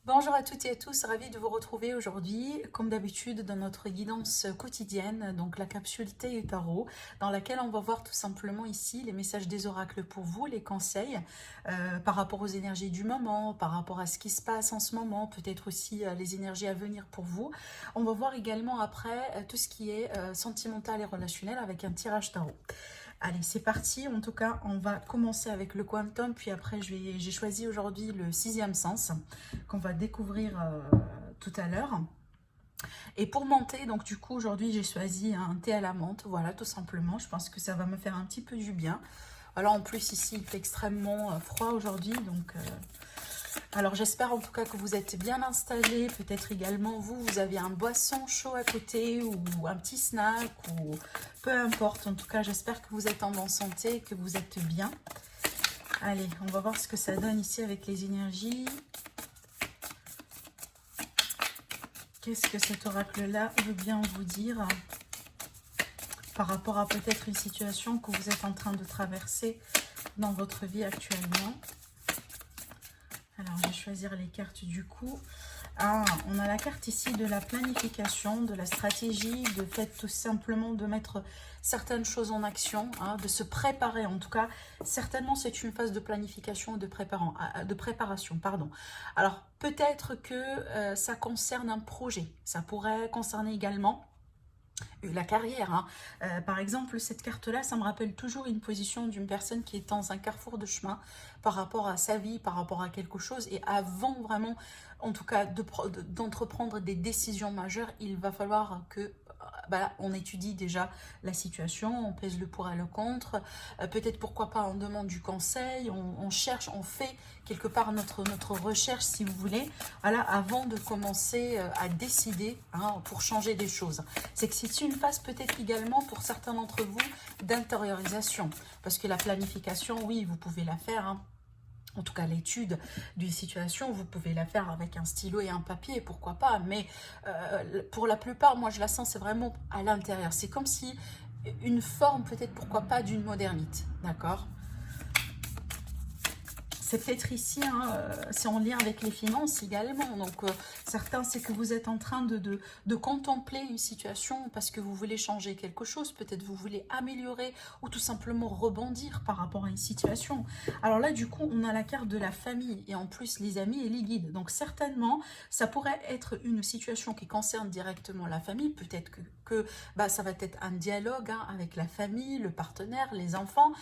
Bonjour à toutes et à tous, ravi de vous retrouver aujourd'hui, comme d'habitude, dans notre guidance quotidienne, donc la capsule Thé et Tarot, dans laquelle on va voir tout simplement ici les messages des oracles pour vous, les conseils par rapport aux énergies du moment, par rapport à ce qui se passe en ce moment, peut-être aussi les énergies à venir pour vous. On va voir également après tout ce qui est sentimental et relationnel avec un tirage tarot. Allez, c'est parti. En tout cas, on va commencer avec le quantum, puis après, j'ai choisi aujourd'hui le sixième sens qu'on va découvrir tout à l'heure. Et pour monter, donc du coup, aujourd'hui, j'ai choisi un thé à la menthe. Voilà, tout simplement. Je pense que ça va me faire un petit peu du bien. Alors, en plus, ici, il fait extrêmement froid aujourd'hui, donc... Alors j'espère en tout cas que vous êtes bien installés, peut-être également vous avez un boisson chaud à côté ou un petit snack ou peu importe. En tout cas j'espère que vous êtes en bonne santé, que vous êtes bien. Allez, on va voir ce que ça donne ici avec les énergies. Qu'est-ce que cet oracle-là veut bien vous dire par rapport à peut-être une situation que vous êtes en train de traverser dans votre vie actuellement? Alors, je vais choisir les cartes du coup. Ah, on a la carte ici de la planification, de la stratégie, de fait tout simplement de mettre certaines choses en action, hein, de se préparer. En tout cas, certainement c'est une phase de planification et de préparation. Pardon. Alors, peut-être que ça concerne un projet. Ça pourrait concerner également la carrière. Hein. Par exemple, cette carte-là, ça me rappelle toujours une position d'une personne qui est dans un carrefour de chemin par rapport à sa vie, par rapport à quelque chose. Et avant vraiment, en tout cas, d'entreprendre des décisions majeures, il va falloir que on étudie déjà la situation, on pèse le pour et le contre. Peut-être pourquoi pas on demande du conseil, on cherche, on fait quelque part notre recherche si vous voulez, voilà, avant de commencer à décider hein, pour changer des choses. C'est que c'est une phase peut-être également pour certains d'entre vous d'intériorisation. Parce que la planification, oui, vous pouvez la faire. Hein. En tout cas, l'étude d'une situation, vous pouvez la faire avec un stylo et un papier, pourquoi pas. Mais pour la plupart, moi, je la sens, c'est vraiment à l'intérieur. C'est comme si une forme, peut-être, pourquoi pas, d'une modernité. D'accord ? C'est peut-être ici, hein, c'est en lien avec les finances également. Donc, certains, c'est que vous êtes en train de contempler une situation parce que vous voulez changer quelque chose. Peut-être vous voulez améliorer ou tout simplement rebondir par rapport à une situation. Alors là, du coup, on a la carte de la famille et en plus les amis et les guides. Donc, certainement, ça pourrait être une situation qui concerne directement la famille. Peut-être que ça va être un dialogue hein, avec la famille, le partenaire, les enfants.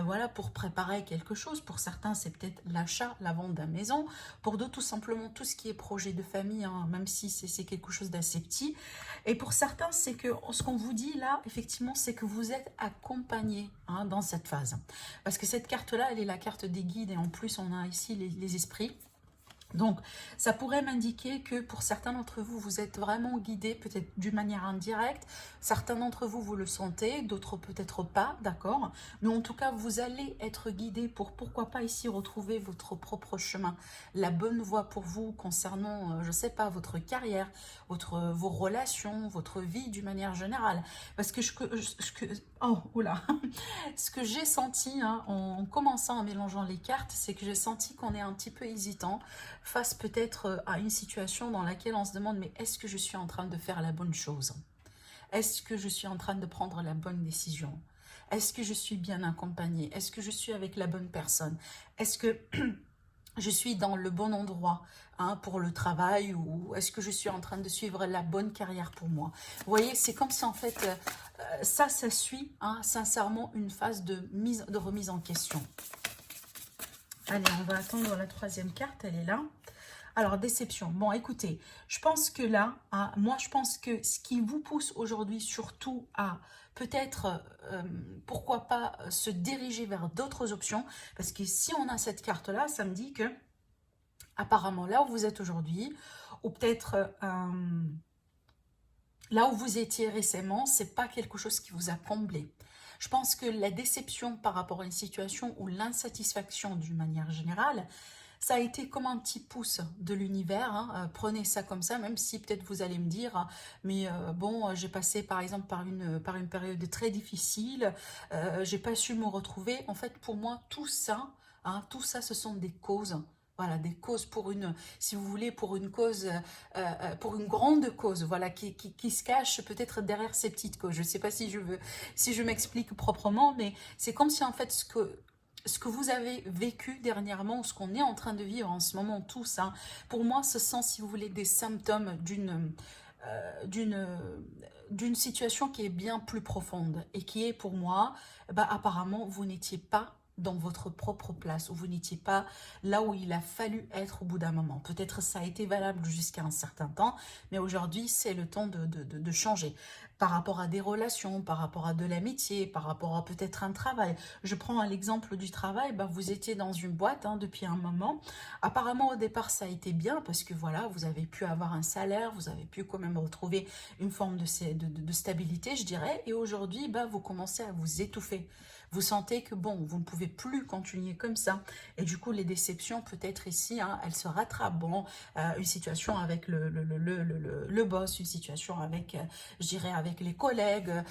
Voilà, pour préparer quelque chose. Pour certains, c'est peut-être l'achat, la vente d'une maison. Pour d'autres, tout simplement tout ce qui est projet de famille, hein, même si c'est quelque chose d'assez petit. Et pour certains, c'est que ce qu'on vous dit là, effectivement, c'est que vous êtes accompagné hein, dans cette phase. Parce que cette carte-là, elle est la carte des guides et en plus, on a ici les esprits. Donc, ça pourrait m'indiquer que pour certains d'entre vous, vous êtes vraiment guidés, peut-être d'une manière indirecte. Certains d'entre vous, vous le sentez, d'autres peut-être pas, d'accord? Mais en tout cas, vous allez être guidés pour, pourquoi pas ici, retrouver votre propre chemin. La bonne voie pour vous concernant, je sais pas, votre carrière, vos relations, votre vie d'une manière générale. Parce que oh, oula ce que j'ai senti hein, en commençant en mélangeant les cartes, c'est que j'ai senti qu'on est un petit peu hésitant face peut-être à une situation dans laquelle on se demande mais est-ce que je suis en train de faire la bonne chose? Est-ce que je suis en train de prendre la bonne décision? Est-ce que je suis bien accompagnée? Est-ce que je suis avec la bonne personne? Est-ce que je suis dans le bon endroit hein, pour le travail ou est-ce que je suis en train de suivre la bonne carrière pour moi? Vous voyez, c'est comme si en fait, ça suit hein, sincèrement une phase de remise en question. Allez, on va attendre la troisième carte, elle est là. Alors, déception. Bon, écoutez, je pense que là, hein, moi, je pense que ce qui vous pousse aujourd'hui surtout à peut-être, pourquoi pas, se diriger vers d'autres options, parce que si on a cette carte-là, ça me dit que, apparemment, là où vous êtes aujourd'hui, ou peut-être là où vous étiez récemment, c'est pas quelque chose qui vous a comblé. Je pense que la déception par rapport à une situation ou l'insatisfaction d'une manière générale, ça a été comme un petit pouce de l'univers, hein. Prenez ça comme ça, même si peut-être vous allez me dire, mais bon, j'ai passé par exemple par une période très difficile, j'ai pas su me retrouver. En fait, pour moi, tout ça, hein, tout ça, ce sont des causes Voilà, des causes pour une, si vous voulez, pour une cause, pour une grande cause, voilà, qui se cache peut-être derrière ces petites causes. Je ne sais pas si je m'explique proprement, mais c'est comme si en fait ce que vous avez vécu dernièrement, ce qu'on est en train de vivre en ce moment tous, hein, pour moi, ce sont, si vous voulez, des symptômes d'une d'une situation qui est bien plus profonde et qui est pour moi, bah, apparemment, vous n'étiez pas dans votre propre place, où vous n'étiez pas là où il a fallu être au bout d'un moment. Peut-être ça a été valable jusqu'à un certain temps, mais aujourd'hui, c'est le temps de changer. Par rapport à des relations, par rapport à de l'amitié, par rapport à peut-être un travail. Je prends l'exemple du travail, bah, vous étiez dans une boîte hein, depuis un moment. Apparemment, au départ, ça a été bien parce que voilà, vous avez pu avoir un salaire, vous avez pu quand même retrouver une forme de stabilité, je dirais. Et aujourd'hui, bah, vous commencez à vous étouffer. Vous sentez que bon, vous ne pouvez plus continuer comme ça. Et du coup, les déceptions, peut-être ici, hein, elles se rattrapent. Bon, une situation avec le boss, une situation avec, je dirais, avec les collègues.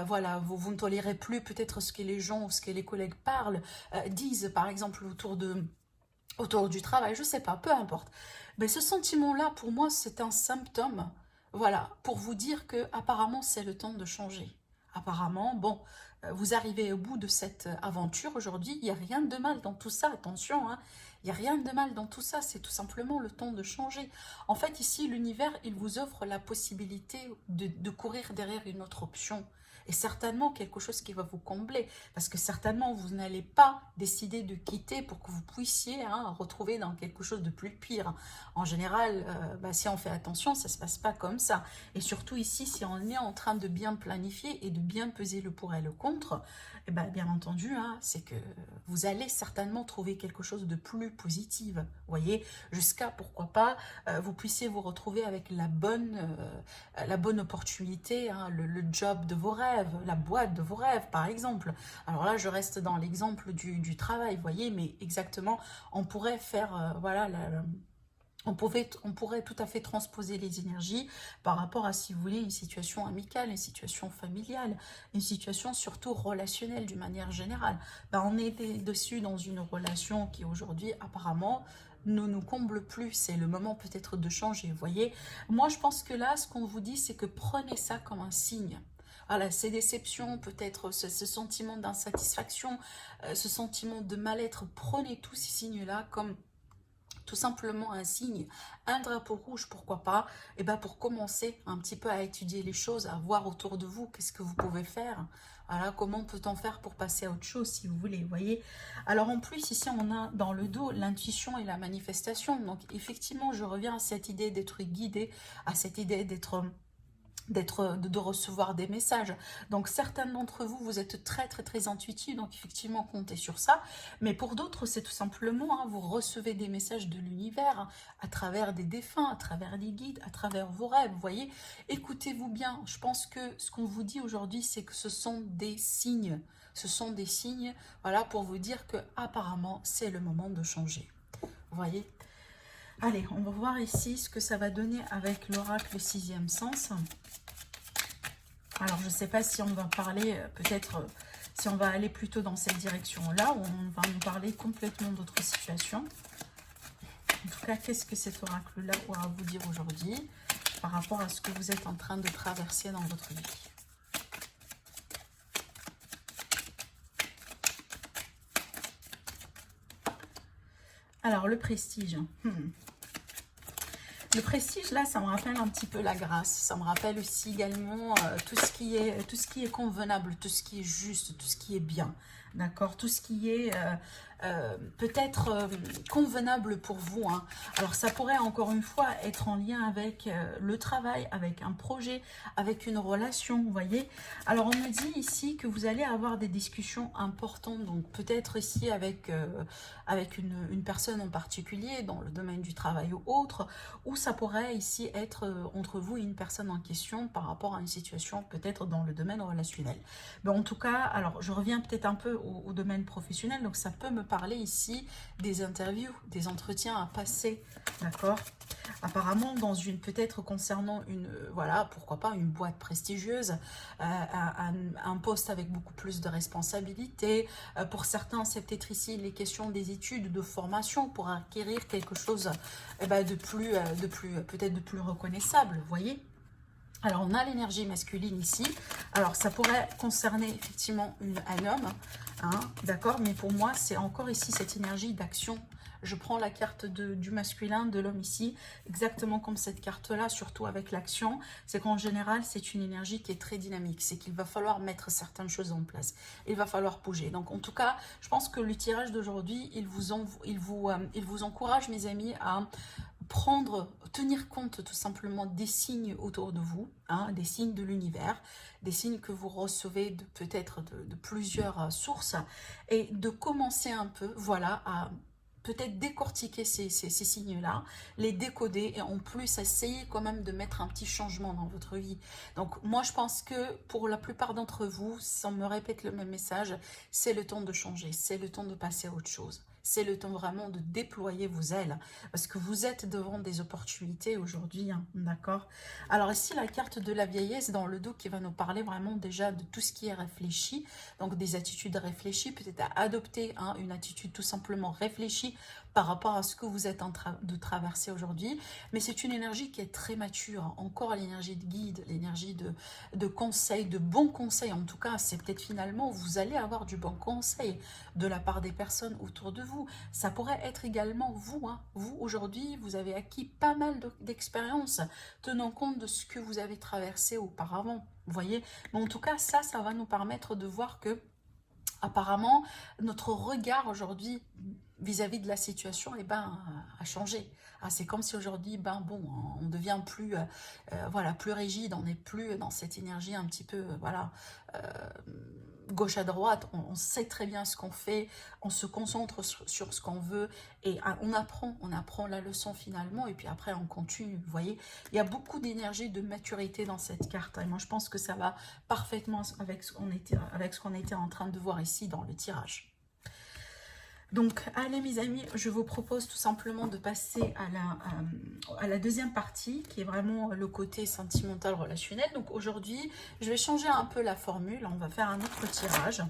Voilà, vous ne tolérez plus peut-être ce que les gens ou ce que les collègues parlent, disent, par exemple, autour du travail, je sais pas, peu importe. Mais ce sentiment-là, pour moi, c'est un symptôme, voilà, pour vous dire que apparemment c'est le temps de changer. Apparemment, bon, vous arrivez au bout de cette aventure aujourd'hui, il n'y a rien de mal dans tout ça, attention, hein, il n'y a rien de mal dans tout ça, c'est tout simplement le temps de changer. En fait, ici, l'univers, il vous offre la possibilité de courir derrière une autre option. Et certainement quelque chose qui va vous combler. Parce que certainement, vous n'allez pas décider de quitter pour que vous puissiez hein, retrouver dans quelque chose de plus pire. En général, bah, si on fait attention, ça ne se passe pas comme ça. Et surtout ici, si on est en train de bien planifier et de bien peser le pour et le contre, eh ben, bien entendu, hein, c'est que vous allez certainement trouver quelque chose de plus positif. Vous voyez, jusqu'à, pourquoi pas, vous puissiez vous retrouver avec la bonne opportunité, hein, le job de vos rêves, la boîte de vos rêves, par exemple. Alors là, je reste dans l'exemple du travail, vous voyez, mais exactement, on pourrait faire, voilà, on pourrait tout à fait transposer les énergies par rapport à, si vous voulez, une situation amicale, une situation familiale, une situation surtout relationnelle d'une manière générale. Ben, on est dessus dans une relation qui aujourd'hui, apparemment, ne nous comble plus. C'est le moment peut-être de changer, vous voyez. Moi, je pense que là, ce qu'on vous dit, c'est que prenez ça comme un signe. Voilà, ces déceptions, peut-être ce sentiment d'insatisfaction, ce sentiment de mal-être, prenez tous ces signes-là comme tout simplement un signe, un drapeau rouge, pourquoi pas, et ben pour commencer un petit peu à étudier les choses, à voir autour de vous, qu'est-ce que vous pouvez faire, voilà, comment peut-on faire pour passer à autre chose, si vous voulez, vous voyez. Alors en plus, ici, on a dans le dos l'intuition et la manifestation, donc effectivement, je reviens à cette idée d'être guidé, à cette idée de recevoir des messages. Donc certains d'entre vous, vous êtes très très très intuitifs, donc effectivement comptez sur ça. Mais pour d'autres, c'est tout simplement, hein, vous recevez des messages de l'univers à travers des défunts, à travers des guides, à travers vos rêves, vous voyez. Écoutez-vous bien, je pense que ce qu'on vous dit aujourd'hui, c'est que ce sont des signes. Ce sont des signes, voilà, pour vous dire que apparemment c'est le moment de changer. Vous voyez. Allez, on va voir ici ce que ça va donner avec l'oracle sixième sens. Alors, je ne sais pas si on va parler, peut-être, si on va aller plutôt dans cette direction-là, ou on va nous parler complètement d'autres situations. En tout cas, qu'est-ce que cet oracle-là aura à vous dire aujourd'hui par rapport à ce que vous êtes en train de traverser dans votre vie? Alors, le prestige. Le prestige, là, ça me rappelle un petit peu la grâce. Ça me rappelle aussi également tout ce qui est convenable, tout ce qui est juste, tout ce qui est bien. D'accord? Tout ce qui est peut-être convenable pour vous. Hein. Alors, ça pourrait encore une fois être en lien avec le travail, avec un projet, avec une relation, vous voyez. Alors, on me dit ici que vous allez avoir des discussions importantes. Donc, peut-être ici avec une personne en particulier, dans le domaine du travail ou autre, ou ça pourrait ici être entre vous et une personne en question par rapport à une situation peut-être dans le domaine relationnel. Mais en tout cas, alors je reviens peut-être un peu au domaine professionnel, donc ça peut me parler ici des interviews, des entretiens à passer, d'accord? Apparemment, dans une, peut-être concernant une, voilà, pourquoi pas une boîte prestigieuse, un poste avec beaucoup plus de responsabilités. Pour certains, c'est peut-être ici les questions des études, de formation pour acquérir quelque chose de plus, peut-être de plus reconnaissable, vous voyez. Alors, on a l'énergie masculine ici. Alors, ça pourrait concerner effectivement un homme, hein, d'accord? Mais pour moi, c'est encore ici cette énergie d'action. Je prends la carte du masculin, de l'homme ici, exactement comme cette carte-là, surtout avec l'action. C'est qu'en général, c'est une énergie qui est très dynamique. C'est qu'il va falloir mettre certaines choses en place. Il va falloir bouger. Donc, en tout cas, je pense que le tirage d'aujourd'hui, il vous encourage, mes amis, à tenir compte tout simplement des signes autour de vous, hein, des signes de l'univers, des signes que vous recevez peut-être de plusieurs sources, et de commencer un peu, voilà, à peut-être décortiquer ces signes-là, les décoder, et en plus essayer quand même de mettre un petit changement dans votre vie. Donc moi je pense que pour la plupart d'entre vous, si on me répète le même message, c'est le temps de changer, c'est le temps de passer à autre chose. C'est le temps vraiment de déployer vos ailes, parce que vous êtes devant des opportunités aujourd'hui, hein, d'accord? Alors ici, la carte de la vieillesse dans le dos qui va nous parler vraiment déjà de tout ce qui est réfléchi, donc des attitudes réfléchies, peut-être à adopter, hein, une attitude tout simplement réfléchie par rapport à ce que vous êtes en train de traverser aujourd'hui. Mais c'est une énergie qui est très mature, hein. Encore l'énergie de guide, l'énergie de conseil, de bons conseils. En tout cas, c'est peut-être finalement, vous allez avoir du bon conseil de la part des personnes autour de vous. Ça pourrait être également vous, hein. Vous, aujourd'hui, vous avez acquis pas mal d'expérience, tenant compte de ce que vous avez traversé auparavant. Vous voyez? Mais en tout cas, ça va nous permettre de voir que apparemment, notre regard aujourd'hui vis-à-vis de la situation a changé. Ah, c'est comme si aujourd'hui, on devient plus, voilà, plus rigide, on n'est plus dans cette énergie un petit peu, voilà, euh, gauche à droite, on sait très bien ce qu'on fait, on se concentre sur ce qu'on veut et on apprend la leçon finalement et puis après on continue, vous voyez. Il y a beaucoup d'énergie, de maturité dans cette carte et moi je pense que ça va parfaitement avec ce qu'on était en train de voir ici dans le tirage. Donc, allez mes amis, je vous propose tout simplement de passer à la deuxième partie, qui est vraiment le côté sentimental relationnel. Donc aujourd'hui, je vais changer un peu la formule, on va faire un autre tirage.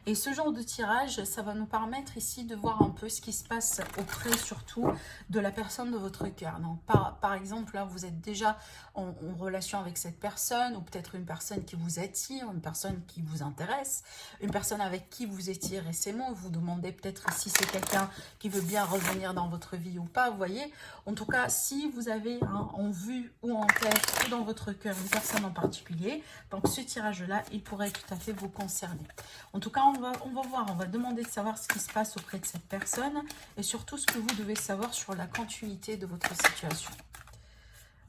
Et ce genre de tirage, ça va nous permettre ici de voir un peu ce qui se passe auprès surtout de la personne de votre cœur. Donc par exemple, là, vous êtes déjà en relation avec cette personne, ou peut-être une personne qui vous attire, une personne qui vous intéresse, une personne avec qui vous étiez récemment. Vous demandez peut-être si c'est quelqu'un qui veut bien revenir dans votre vie ou pas, vous voyez. En tout cas, si vous avez en vue ou en tête ou dans votre cœur une personne en particulier, donc ce tirage-là, il pourrait tout à fait vous concerner. En tout cas, on va voir, on va demander de savoir ce qui se passe auprès de cette personne et surtout ce que vous devez savoir sur la continuité de votre situation.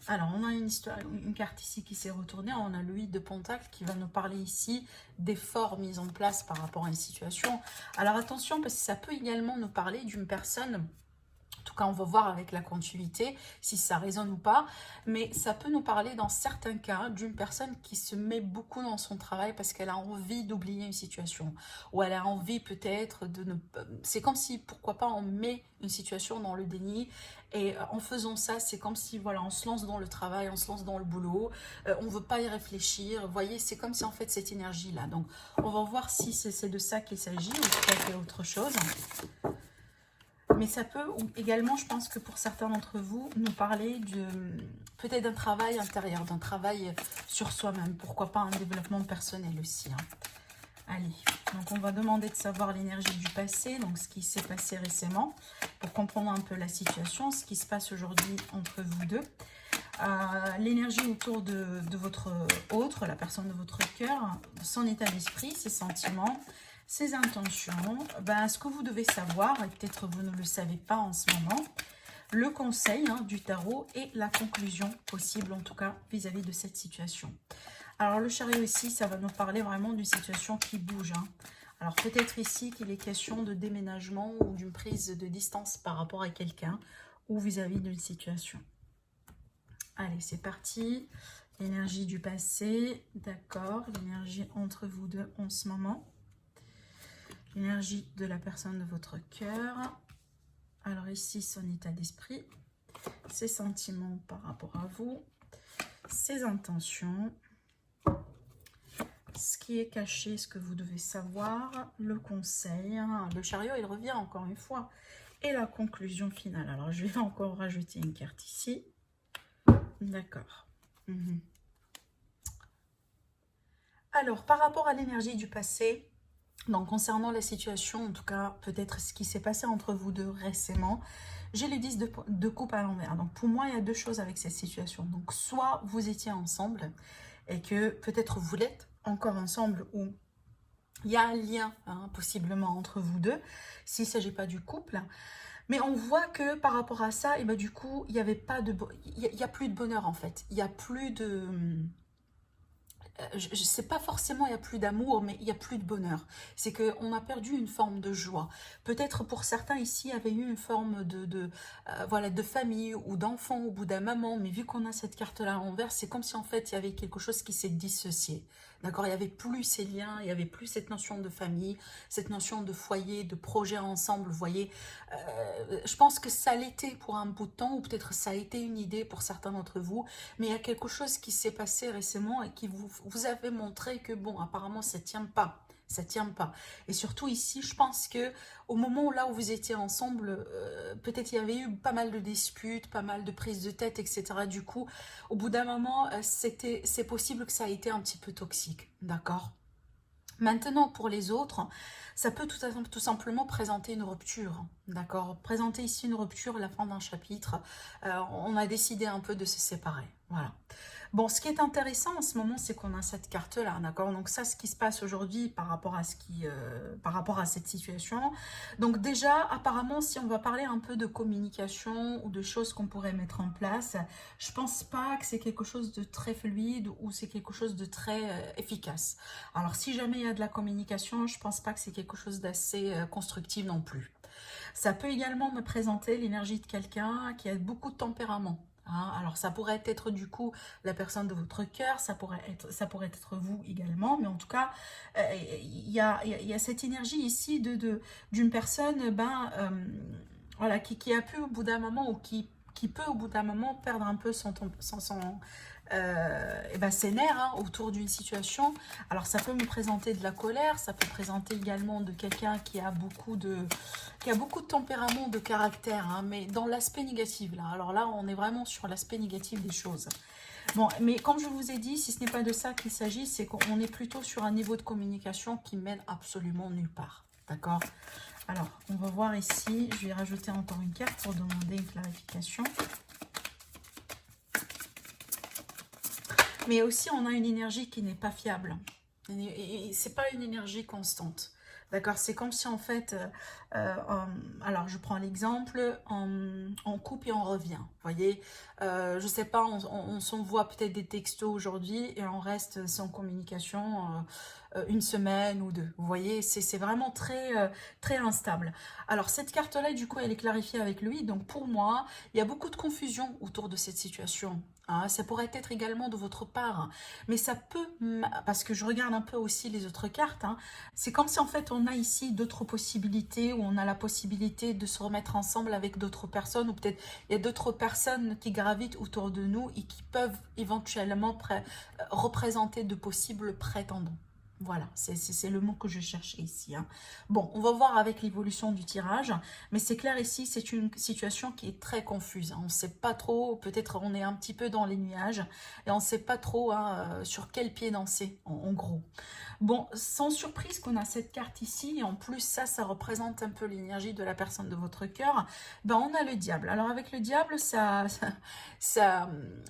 Alors, on a une carte ici qui s'est retournée, on a le 8 de Pentacle qui va nous parler ici d'efforts mis en place par rapport à une situation. Alors attention, parce que ça peut également nous parler d'une personne. En tout cas, on va voir avec la continuité si ça résonne ou pas. Mais ça peut nous parler dans certains cas d'une personne qui se met beaucoup dans son travail parce qu'elle a envie d'oublier une situation. Ou elle a envie peut-être de ne... C'est comme si, pourquoi pas, on met une situation dans le déni. Et en faisant ça, c'est comme si, voilà, on se lance dans le travail, on se lance dans le boulot. On ne veut pas y réfléchir. Vous voyez, c'est comme si, en fait, cette énergie-là. Donc, on va voir si c'est de ça qu'il s'agit ou peut-être autre chose. Mais ça peut également, je pense que pour certains d'entre vous, nous parler peut-être d'un travail intérieur, d'un travail sur soi-même. Pourquoi pas un développement personnel aussi. Hein. Allez, donc on va demander de savoir l'énergie du passé, donc ce qui s'est passé récemment, pour comprendre un peu la situation, ce qui se passe aujourd'hui entre vous deux. L'énergie autour de votre autre, la personne de votre cœur, son état d'esprit, ses sentiments, ses intentions, ce que vous devez savoir, et peut-être vous ne le savez pas en ce moment, le conseil du tarot et la conclusion possible, en tout cas, vis-à-vis de cette situation. Alors, le chariot ici, ça va nous parler vraiment d'une situation qui bouge. Hein. Alors, peut-être ici qu'il est question de déménagement ou d'une prise de distance par rapport à quelqu'un ou vis-à-vis d'une situation. Allez, c'est parti. L'énergie du passé, d'accord. L'énergie entre vous deux en ce moment. L'énergie de la personne de votre cœur. Alors ici, son état d'esprit, ses sentiments par rapport à vous, ses intentions, ce qui est caché, ce que vous devez savoir, le conseil, le chariot, il revient encore une fois, et la conclusion finale. Alors, je vais encore rajouter une carte ici. D'accord. Alors, par rapport à l'énergie du passé, donc concernant la situation, en tout cas, peut-être ce qui s'est passé entre vous deux récemment, j'ai le 10 de coupe à l'envers. Donc, pour moi, il y a deux choses avec cette situation. Donc, soit vous étiez ensemble et que peut-être vous l'êtes encore ensemble ou il y a un lien possiblement entre vous deux, s'il ne s'agit pas du couple. Mais on voit que par rapport à ça, et ben, du coup, il n'y avait pas de... Il y a plus de bonheur en fait. Il n'y a plus de... je ne sais pas forcément il n'y a plus d'amour, mais il n'y a plus de bonheur. C'est qu'on a perdu une forme de joie. Peut-être pour certains ici, il y avait eu une forme voilà, de famille ou d'enfant au bout d'un moment, mais vu qu'on a cette carte-là en vert, c'est comme si en fait il y avait quelque chose qui s'est dissocié. D'accord, il n'y avait plus ces liens, il n'y avait plus cette notion de famille, cette notion de foyer, de projet ensemble, vous voyez. Je pense que ça l'était pour un bout de temps, ou peut-être ça a été une idée pour certains d'entre vous, mais il y a quelque chose qui s'est passé récemment et qui vous avez montré que, bon, apparemment, ça ne tient pas. Ça ne tient pas. Et surtout ici, je pense que au moment là où vous étiez ensemble, peut-être il y avait eu pas mal de disputes, pas mal de prises de tête, etc. Du coup, au bout d'un moment, c'est possible que ça a été un petit peu toxique. D'accord ? Maintenant, pour les autres, ça peut tout simplement présenter une rupture, d'accord? Présenter ici une rupture, la fin d'un chapitre. On a décidé un peu de se séparer, voilà. Bon, ce qui est intéressant en ce moment, c'est qu'on a cette carte-là, d'accord? Donc ça, ce qui se passe aujourd'hui par rapport à par rapport à cette situation. Donc déjà, apparemment, si on va parler un peu de communication ou de choses qu'on pourrait mettre en place, je pense pas que c'est quelque chose de très fluide ou c'est quelque chose de très efficace. Alors, si jamais il y a de la communication, je pense pas que c'est quelque chose d'assez constructif non plus. Ça peut également me présenter l'énergie de quelqu'un qui a beaucoup de tempérament. Alors ça pourrait être du coup la personne de votre cœur, ça pourrait être vous également, mais en tout cas il y a cette énergie ici d'une personne voilà, qui a pu au bout d'un moment ou qui peut au bout d'un moment perdre un peu ses nerfs autour d'une situation. Alors ça peut me présenter de la colère, ça peut présenter également de quelqu'un qui a beaucoup de tempérament, de caractère, mais dans l'aspect négatif là. Alors là, on est vraiment sur l'aspect négatif des choses. Bon, mais comme je vous ai dit, si ce n'est pas de ça qu'il s'agit, c'est qu'on est plutôt sur un niveau de communication qui mène absolument nulle part. D'accord ? Alors, on va voir ici, je vais rajouter encore une carte pour demander une clarification. Mais aussi, on a une énergie qui n'est pas fiable. Et c'est pas une énergie constante. D'accord, c'est comme si en fait, alors je prends l'exemple, on coupe et on revient. Vous voyez, je sais pas, on s'envoie peut-être des textos aujourd'hui et on reste sans communication une semaine ou deux. Vous voyez, c'est vraiment très instable. Alors cette carte-là, du coup, elle est clarifiée avec lui. Donc pour moi, il y a beaucoup de confusion autour de cette situation. Ça pourrait être également de votre part, mais ça peut, parce que je regarde un peu aussi les autres cartes, c'est comme si en fait on a ici d'autres possibilités, où on a la possibilité de se remettre ensemble avec d'autres personnes, ou peut-être il y a d'autres personnes qui gravitent autour de nous et qui peuvent éventuellement représenter de possibles prétendants. Voilà, c'est le mot que je cherchais ici. Bon, on va voir avec l'évolution du tirage, mais c'est clair ici, c'est une situation qui est très confuse. On ne sait pas trop, peut-être on est un petit peu dans les nuages, et on ne sait pas trop sur quel pied danser, en gros. Bon, sans surprise qu'on a cette carte ici, et en plus ça représente un peu l'énergie de la personne de votre cœur, on a le diable. Alors avec le diable,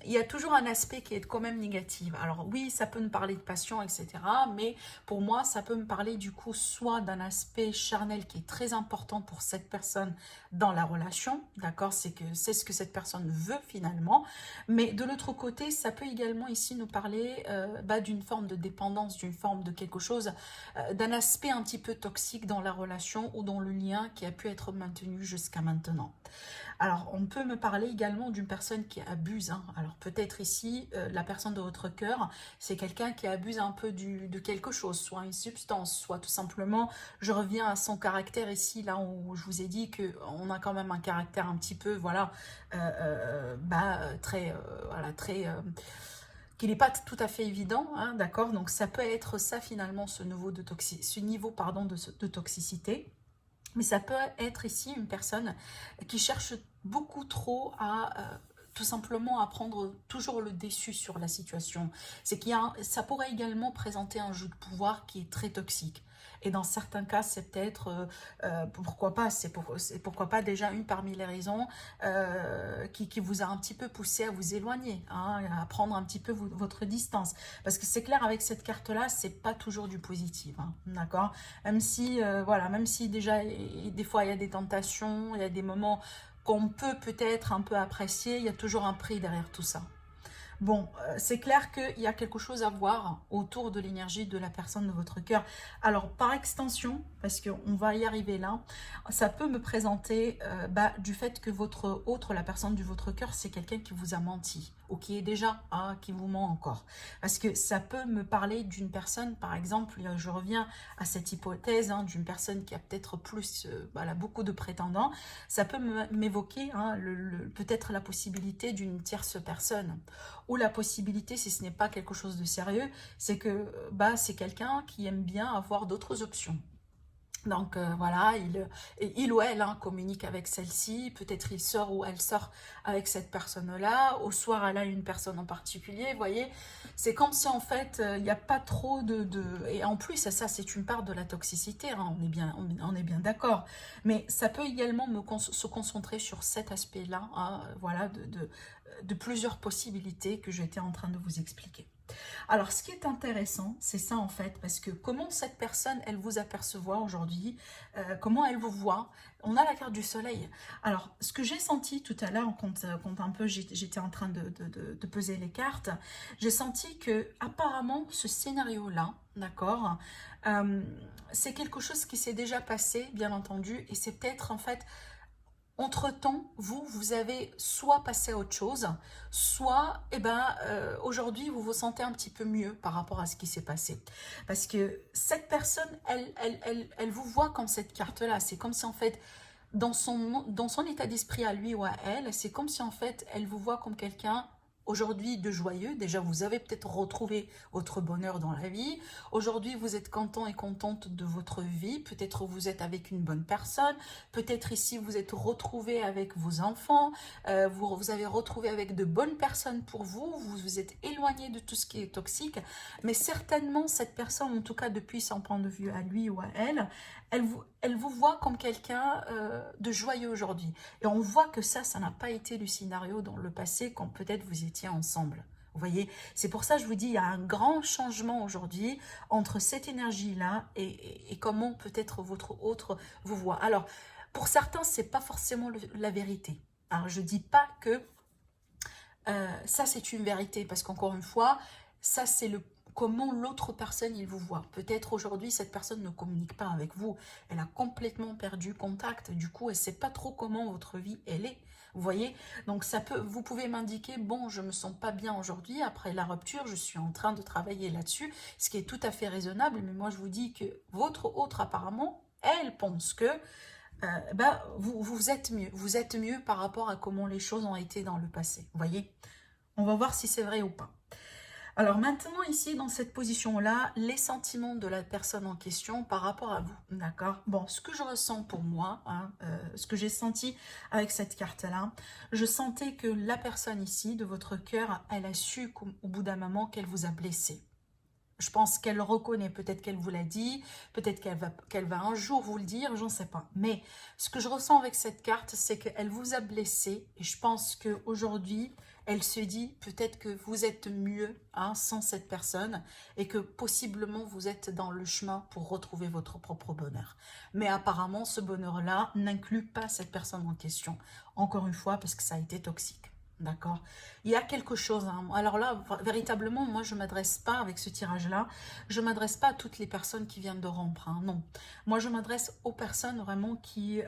il y a toujours un aspect qui est quand même négatif. Alors oui, ça peut nous parler de passion, etc. Mais pour moi, ça peut me parler du coup soit d'un aspect charnel qui est très important pour cette personne dans la relation, d'accord, c'est ce que cette personne veut finalement, mais de l'autre côté, ça peut également ici nous parler d'une forme de dépendance, d'une forme de quelque chose, d'un aspect un petit peu toxique dans la relation ou dans le lien qui a pu être maintenu jusqu'à maintenant. Alors, on peut me parler également d'une personne qui abuse. Alors, peut-être ici, la personne de votre cœur, c'est quelqu'un qui abuse un peu de quelque quelque chose, soit une substance, soit tout simplement, je reviens à son caractère ici, là où je vous ai dit qu'on a quand même un caractère un petit peu, voilà, très, qui n'est pas tout à fait évident, hein, d'accord? Donc ça peut être ça finalement, ce niveau de de toxicité. Mais ça peut être ici une personne qui cherche beaucoup trop à tout simplement à prendre toujours le dessus sur la situation. C'est ça pourrait également présenter un jeu de pouvoir qui est très toxique. Et dans certains cas, c'est peut-être, pourquoi pas, pourquoi pas déjà une parmi les raisons qui vous a un petit peu poussé à vous éloigner, hein, à prendre un petit peu votre distance. Parce que c'est clair, avec cette carte-là, c'est pas toujours du positif, hein, d'accord? Même si, voilà, même si déjà, des fois, il y a des tentations, il y a des moments qu'on peut peut-être un peu apprécier, il y a toujours un prix derrière tout ça. Bon, c'est clair qu'il y a quelque chose à voir autour de l'énergie de la personne de votre cœur. Alors, par extension, parce qu'on va y arriver là, ça peut me présenter du fait que la personne de votre cœur, c'est quelqu'un qui vous a menti, ou qui est déjà, qui vous ment encore. Parce que ça peut me parler d'une personne, par exemple, je reviens à cette hypothèse, hein, d'une personne qui a peut-être plus, beaucoup de prétendants, ça peut m'évoquer peut-être la possibilité d'une tierce personne, ou la possibilité, si ce n'est pas quelque chose de sérieux, c'est que c'est quelqu'un qui aime bien avoir d'autres options. Donc voilà, il ou elle communique avec celle-ci, peut-être il sort ou elle sort avec cette personne-là, au soir elle a une personne en particulier, vous voyez, c'est comme si en fait il n'y a pas trop Et en plus ça c'est une part de la toxicité, hein, on est bien d'accord, mais ça peut également se concentrer sur cet aspect-là, hein, voilà, de plusieurs possibilités que j'étais en train de vous expliquer. Alors, ce qui est intéressant, c'est ça en fait, parce que comment cette personne, elle vous apercevoit aujourd'hui, comment elle vous voit. On a la carte du soleil. Alors, ce que j'ai senti tout à l'heure, quand un peu j'étais en train de peser les cartes, j'ai senti que apparemment ce scénario-là, d'accord, c'est quelque chose qui s'est déjà passé, bien entendu, et c'est peut-être en fait entre-temps, vous avez soit passé à autre chose, soit aujourd'hui, vous vous sentez un petit peu mieux par rapport à ce qui s'est passé. Parce que cette personne, elle vous voit comme cette carte-là. C'est comme si en fait, dans son état d'esprit à lui ou à elle, c'est comme si en fait, elle vous voit comme quelqu'un aujourd'hui de joyeux. Déjà, vous avez peut-être retrouvé votre bonheur dans la vie. Aujourd'hui, vous êtes content et contente de votre vie. Peut-être vous êtes avec une bonne personne. Peut-être ici, vous êtes retrouvé avec vos enfants. Vous avez retrouvé avec de bonnes personnes pour vous. Vous vous êtes éloigné de tout ce qui est toxique. Mais certainement, cette personne, en tout cas depuis son point de vue à lui ou à elle, elle vous voit comme quelqu'un de joyeux aujourd'hui. Et on voit que ça n'a pas été le scénario dans le passé quand peut-être vous étiez ensemble. Vous voyez, c'est pour ça que je vous dis, il y a un grand changement aujourd'hui entre cette énergie-là et comment peut-être votre autre vous voit. Alors, pour certains, c'est pas forcément la vérité. Alors, je dis pas que ça, c'est une vérité, parce qu'encore une fois, ça, c'est comment l'autre personne, il vous voit. Peut-être aujourd'hui, cette personne ne communique pas avec vous. Elle a complètement perdu contact. Du coup, elle ne sait pas trop comment votre vie, elle est. Vous voyez? Donc, vous pouvez m'indiquer, bon, je ne me sens pas bien aujourd'hui. Après la rupture, je suis en train de travailler là-dessus, ce qui est tout à fait raisonnable. Mais moi, je vous dis que votre autre, apparemment, elle pense que vous êtes mieux. Vous êtes mieux par rapport à comment les choses ont été dans le passé. Vous voyez? On va voir si c'est vrai ou pas. Alors maintenant, ici, dans cette position-là, les sentiments de la personne en question par rapport à vous, d'accord? Bon, ce que je ressens pour moi, ce que j'ai senti avec cette carte-là, je sentais que la personne ici, de votre cœur, elle a su au bout d'un moment qu'elle vous a blessé. Je pense qu'elle reconnaît, peut-être qu'elle vous l'a dit, peut-être qu'elle va un jour vous le dire, j'en sais pas. Mais ce que je ressens avec cette carte, c'est qu'elle vous a blessé. Et je pense qu'aujourd'hui, elle se dit peut-être que vous êtes mieux sans cette personne et que possiblement vous êtes dans le chemin pour retrouver votre propre bonheur. Mais apparemment, ce bonheur-là n'inclut pas cette personne en question. Encore une fois, parce que ça a été toxique. D'accord? Il y a quelque chose. Alors là, véritablement, moi, je ne m'adresse pas avec ce tirage-là. Je ne m'adresse pas à toutes les personnes qui viennent de rompre. Non. Moi, je m'adresse aux personnes vraiment qui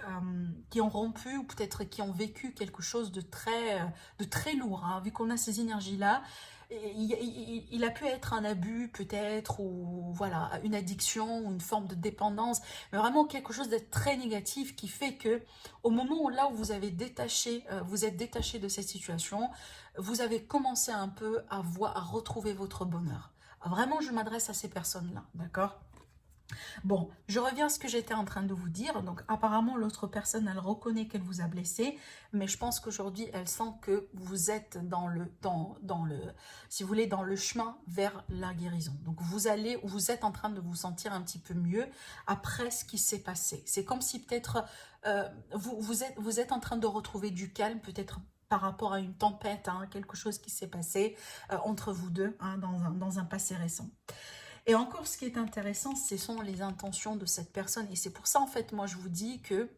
ont rompu ou peut-être qui ont vécu quelque chose de très lourd. Vu qu'on a ces énergies-là, il a pu être un abus peut-être, ou voilà, une addiction, ou une forme de dépendance, mais vraiment quelque chose de très négatif qui fait que au moment où là où vous avez détaché, vous êtes détaché de cette situation, vous avez commencé un peu à voir, à retrouver votre bonheur. Vraiment, je m'adresse à ces personnes-là, d'accord? Bon, je reviens à ce que j'étais en train de vous dire. Donc, apparemment, l'autre personne, elle reconnaît qu'elle vous a blessé, mais je pense qu'aujourd'hui, elle sent que vous êtes si vous voulez, dans le chemin vers la guérison. Donc, vous êtes en train de vous sentir un petit peu mieux après ce qui s'est passé. C'est comme si peut-être vous êtes en train de retrouver du calme, peut-être par rapport à une tempête, hein, quelque chose qui s'est passé entre vous deux, hein, dans un passé récent. Et encore, ce qui est intéressant, ce sont les intentions de cette personne. Et c'est pour ça, en fait, moi, je vous dis que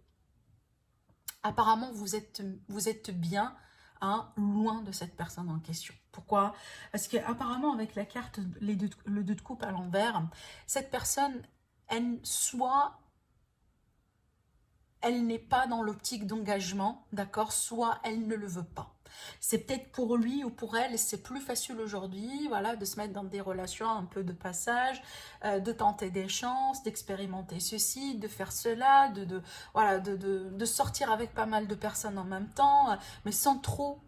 apparemment, vous êtes bien, hein, loin de cette personne en question. Pourquoi? Parce qu'apparemment, avec la carte, le 2 de coupe à l'envers, cette personne, soit elle n'est pas dans l'optique d'engagement, d'accord, soit elle ne le veut pas. C'est peut-être pour lui ou pour elle, c'est plus facile aujourd'hui, voilà, de se mettre dans des relations un peu de passage, de tenter des chances, d'expérimenter ceci, de faire cela, voilà, de sortir avec pas mal de personnes en même temps, mais sans trop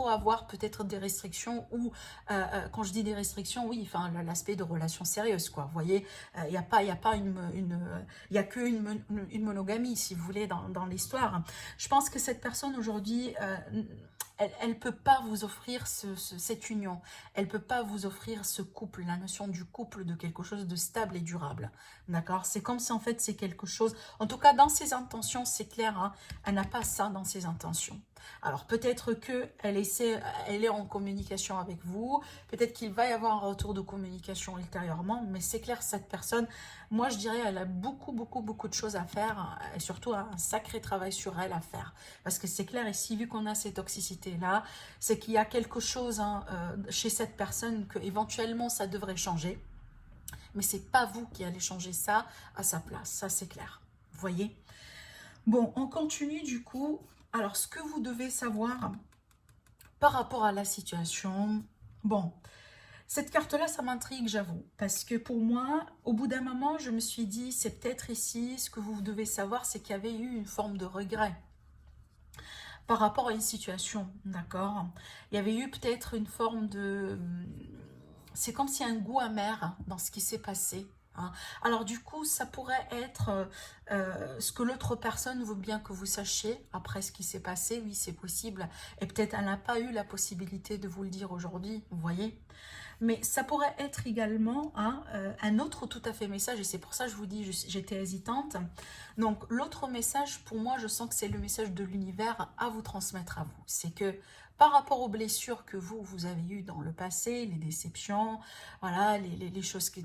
avoir peut-être des restrictions ou, quand je dis des restrictions, oui, enfin l'aspect de relations sérieuses, quoi. Vous voyez, il n'y a pas il y a qu'une une monogamie, si vous voulez, dans l'histoire. Je pense que cette personne aujourd'hui, elle ne peut pas vous offrir cette union. Elle ne peut pas vous offrir ce couple, la notion du couple, de quelque chose de stable et durable. D'accord? C'est comme si en fait c'est quelque chose, en tout cas dans ses intentions, c'est clair, hein, elle n'a pas ça dans ses intentions. Alors peut-être qu'elle elle est en communication avec vous, peut-être qu'il va y avoir un retour de communication ultérieurement, mais c'est clair, cette personne, moi je dirais, elle a beaucoup, beaucoup, beaucoup de choses à faire, et surtout un sacré travail sur elle à faire. Parce que c'est clair, ici, vu qu'on a cette toxicité-là, c'est qu'il y a quelque chose, hein, chez cette personne que éventuellement ça devrait changer. Mais c'est pas vous qui allez changer ça à sa place, ça c'est clair. Vous voyez? Bon, on continue du coup. Alors, ce que vous devez savoir par rapport à la situation, bon, cette carte-là, ça m'intrigue, j'avoue. Parce que pour moi, au bout d'un moment, je me suis dit, c'est peut-être ici, ce que vous devez savoir, c'est qu'il y avait eu une forme de regret par rapport à une situation, d'accord? Il y avait eu peut-être une forme de... C'est comme s'il y a un goût amer dans ce qui s'est passé. Hein. Alors du coup, ça pourrait être ce que l'autre personne veut bien que vous sachiez après ce qui s'est passé. Oui, c'est possible. Et peut-être elle n'a pas eu la possibilité de vous le dire aujourd'hui, vous voyez. Mais ça pourrait être également, hein, un autre tout à fait message, et c'est pour ça que je vous dis, j'étais hésitante. Donc l'autre message, pour moi, je sens que c'est le message de l'univers à vous transmettre à vous. C'est que par rapport aux blessures que vous avez eues dans le passé, les déceptions, voilà, les choses qui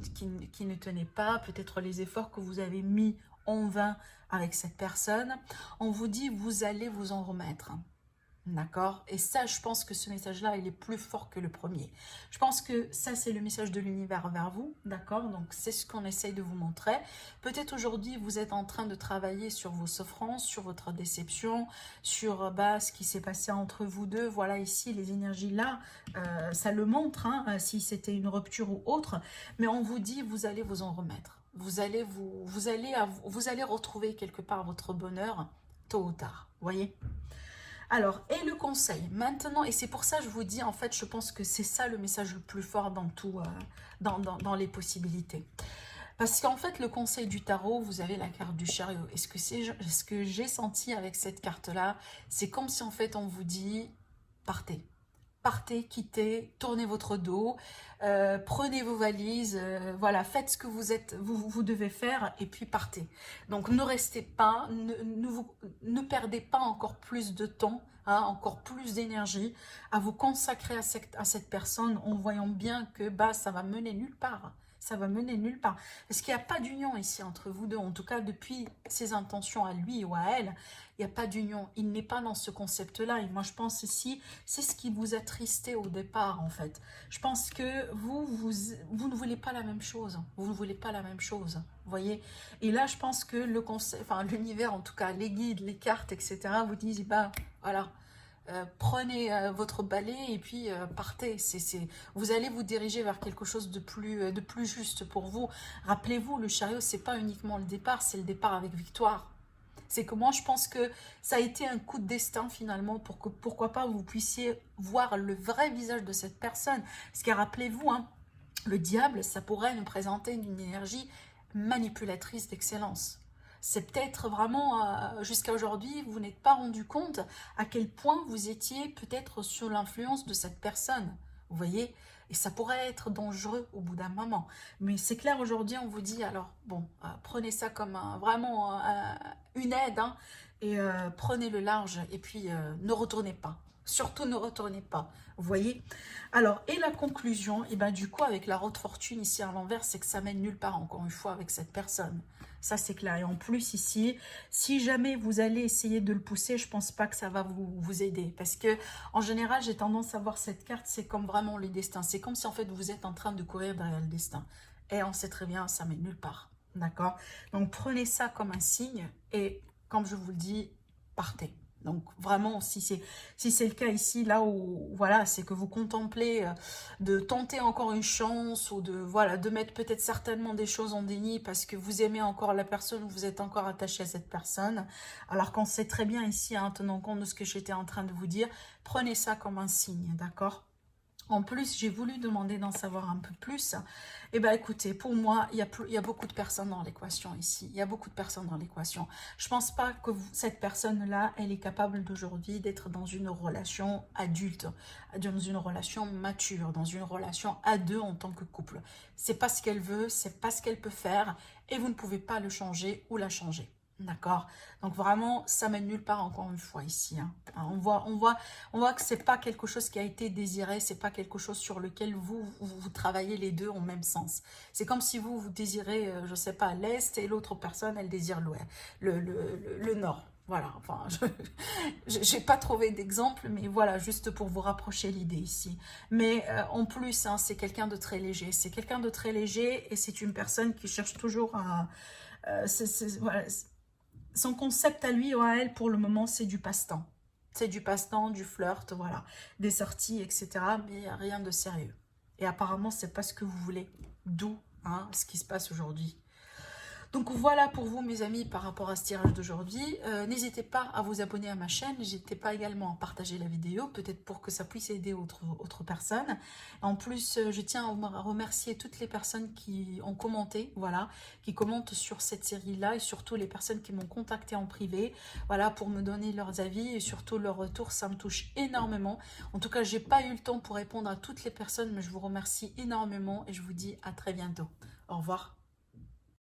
ne tenaient pas, peut-être les efforts que vous avez mis en vain avec cette personne, on vous dit, vous allez vous en remettre. D'accord? Et ça, je pense que ce message-là, il est plus fort que le premier. Je pense que ça, c'est le message de l'univers vers vous. D'accord? Donc, c'est ce qu'on essaye de vous montrer. Peut-être aujourd'hui, vous êtes en train de travailler sur vos souffrances, sur votre déception, sur ce qui s'est passé entre vous deux. Voilà, ici, les énergies-là, ça le montre, hein, si c'était une rupture ou autre. Mais on vous dit, vous allez vous en remettre. Vous allez retrouver quelque part votre bonheur, tôt ou tard. Vous voyez? Alors, et le conseil, maintenant, et c'est pour ça que je vous dis, en fait, je pense que c'est ça le message le plus fort dans tout, dans les possibilités. Parce qu'en fait, le conseil du tarot, vous avez la carte du chariot. Et ce que j'ai senti avec cette carte-là, c'est comme si en fait on vous dit, partez. Partez, quittez, tournez votre dos, prenez vos valises, voilà, faites ce que vous devez faire et puis partez. Donc ne restez pas, ne perdez pas encore plus de temps, hein, encore plus d'énergie à vous consacrer à cette personne en voyant bien que ça va mener nulle part. Ça va mener nulle part. Parce qu'il n'y a pas d'union ici entre vous deux. En tout cas, depuis ses intentions à lui ou à elle, il n'y a pas d'union. Il n'est pas dans ce concept-là. Et moi, je pense ici, c'est ce qui vous a tristé au départ, en fait. Je pense que vous ne voulez pas la même chose. Vous ne voulez pas la même chose. Vous voyez? Et là, je pense que l'univers, en tout cas, les guides, les cartes, etc., vous disent, voilà, prenez votre balai et puis partez. Vous allez vous diriger vers quelque chose de plus juste pour vous. Rappelez-vous, le chariot, c'est pas uniquement le départ, c'est le départ avec victoire. C'est que moi, je pense que ça a été un coup de destin finalement pour que, pourquoi pas, vous puissiez voir le vrai visage de cette personne. Parce que rappelez-vous, hein, le diable, ça pourrait nous présenter une énergie manipulatrice d'excellence. C'est peut-être vraiment, jusqu'à aujourd'hui, vous n'êtes pas rendu compte à quel point vous étiez peut-être sous l'influence de cette personne. Vous voyez? Et ça pourrait être dangereux au bout d'un moment. Mais c'est clair, aujourd'hui, on vous dit, alors, bon, prenez ça comme vraiment une aide, hein, et prenez le large, et puis ne retournez pas. Surtout ne retournez pas, vous voyez. Alors, et la conclusion, et ben du coup, avec la roue de fortune ici à l'envers, c'est que ça mène nulle part, encore une fois, avec cette personne. Ça, c'est clair. Et en plus, ici, si jamais vous allez essayer de le pousser, je pense pas que ça va vous aider. Parce que, en général, j'ai tendance à voir cette carte, c'est comme vraiment le destin. C'est comme si, en fait, vous êtes en train de courir derrière le destin. Et on sait très bien, ça mène nulle part. D'accord? Donc, prenez ça comme un signe. Et, comme je vous le dis, partez. Donc vraiment, si c'est le cas ici, là où voilà, c'est que vous contemplez de tenter encore une chance ou de voilà, de mettre peut-être certainement des choses en déni parce que vous aimez encore la personne ou vous êtes encore attaché à cette personne. Alors qu'on sait très bien ici, en tenant compte de ce que j'étais en train de vous dire, prenez ça comme un signe, d'accord? En plus, j'ai voulu demander d'en savoir un peu plus. Eh bien, écoutez, pour moi, il y a beaucoup de personnes dans l'équation ici. Il y a beaucoup de personnes dans l'équation. Je ne pense pas que cette personne-là, elle est capable d'aujourd'hui d'être dans une relation adulte, dans une relation mature, dans une relation à deux en tant que couple. C'est pas ce qu'elle veut, c'est pas ce qu'elle peut faire et vous ne pouvez pas le changer ou la changer. D'accord? Donc vraiment, ça mène nulle part encore une fois ici. Hein. On voit que c'est pas quelque chose qui a été désiré, c'est pas quelque chose sur lequel vous travaillez les deux en même sens. C'est comme si vous désirez, je sais pas, l'Est et l'autre personne, elle désire l'Ouest, le Nord. Voilà, enfin, je n'ai pas trouvé d'exemple, mais voilà, juste pour vous rapprocher l'idée ici. Mais en plus, hein, c'est quelqu'un de très léger. C'est quelqu'un de très léger et c'est une personne qui cherche toujours à... voilà, son concept à lui ou à elle, pour le moment, c'est du passe-temps. C'est du passe-temps, du flirt, voilà, des sorties, etc. Mais rien de sérieux. Et apparemment, c'est pas ce que vous voulez. D'où hein, ce qui se passe aujourd'hui. Donc voilà pour vous mes amis par rapport à ce tirage d'aujourd'hui. N'hésitez pas à vous abonner à ma chaîne, n'hésitez pas également à partager la vidéo, peut-être pour que ça puisse aider autres personnes. En plus, je tiens à remercier toutes les personnes qui ont commenté, voilà, qui commentent sur cette série-là et surtout les personnes qui m'ont contacté en privé, voilà, pour me donner leurs avis et surtout leurs retours, ça me touche énormément. En tout cas, j'ai pas eu le temps pour répondre à toutes les personnes, mais je vous remercie énormément et je vous dis à très bientôt. Au revoir.